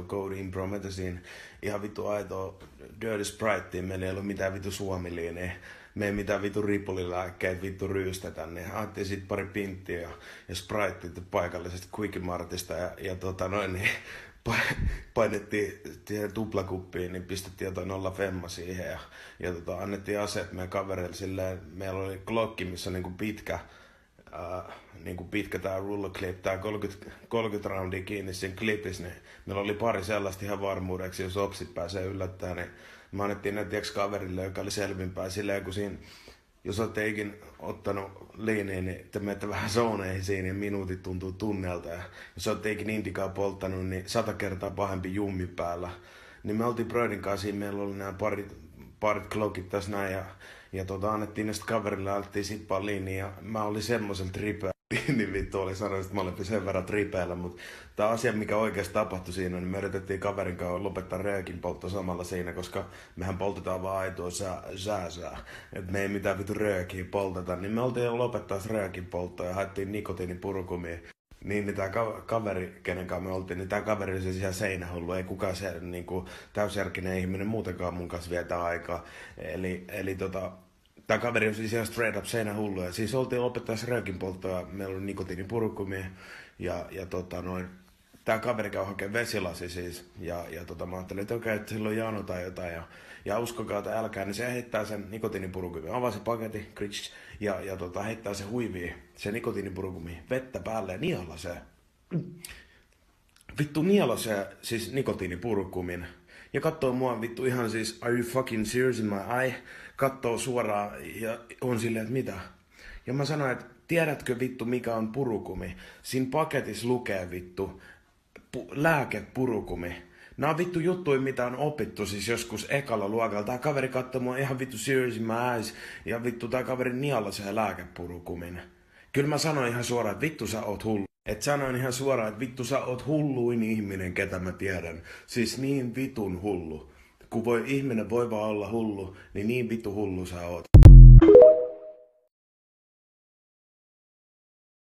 Codeine, Promethazine, ihan vittu aitoa Dirty Spritea, meillä ei ollut mitään vittu suomiliineja, me ei mitään vittu ripulilääkkeitä vittu ryystetä, niin haettiin sit pari pinttiä ja Spriteit paikallisesta Quickie Martista niin painettiin siihen tuplakuppiin, niin pistettiin jotain 0 femma siihen ja annettiin aseet meidän kavereille silleen, meillä oli Glocki, missä on niinku pitkä tää rulloclip, tää 30 roundia kiinni siinä klipissä, niin meillä oli pari sellaista ihan varmuudeksi, jos opsit pääsee yllättämään, niin me annettiin ne kaverille, joka oli selvinpäin silleen, kun siinä, jos olette ikin ottanut liiniä, niin te menette vähän zoneihin siinä ja minuutit tuntuu tunnelta, ja jos olette ikin indikaa polttanut, niin 100 kertaa pahempi jummi päällä. Niin me oltiin Broidin kanssa siinä, meillä oli nämä parit klokit tässä näin, ja annettiin näistä kaverille, alettiin sippaa liiniä, ja mä olin semmoisella tripeä, niin vittu oli sanonut, että mä olin sen verran tripeällä, mutta tää asia, mikä oikeasti tapahtui siinä, niin me yritettiin kaverin kanssa lopettaa röökin poltto samalla siinä, koska mehän poltetaan vaan aitoa sääsää, että me ei mitään vittu röökiä polteta, niin me oltiin lopettaa röökin polttoa ja haettiin nikotiinipurkumia. Niin tää kaveri, kenen kanssa me oltiin, niin tää kaveri oli siis ihan seinähullu, ei kukaan se niinku täysjärkinen ihminen muutenkaan mun kanssa vietä aikaa. Eli tää kaveri on siis ihan straight up seinähullu, ja siis oltiin lopettamassa röökin polttoa, meillä oli nikotiinipurkumia, tää kaveri käy hakemaan vesilasi siis, ja mä ajattelin, että okei, että sillä on jano tai jotain, ja uskokaa tai älkää, niin se heittää sen nikotiinipurkumin, avaa se paketti, ja heittää se huiviin, se nikotiinipurkumi, vettä päälle ja nielasee. Vittu nielasee siis nikotiinipurkumin. Ja kattoo mua vittu ihan siis, are you fucking serious in my eye? Kattoo suoraan ja on silleen, että mitä? Ja mä sanoin, että tiedätkö vittu mikä on purukumi? Siinä paketissa lukee vittu lääkepurukumi. Nää on vittu juttuja, mitä on opittu siis joskus ekalla luokalla. Tää kaveri katsoo mua ihan vittu serious in my eyes. Ja vittu tää kaveri nielasee lääkepurukumin. Kyllä mä sanoin ihan suoraan, että vittu sä oot hullu. Et sanoin ihan suoraan, että vittu sä oot hulluin ihminen, ketä mä tiedän. Siis niin vitun hullu. Kun ihminen voi vaan olla hullu, niin vittu hullu sä oot.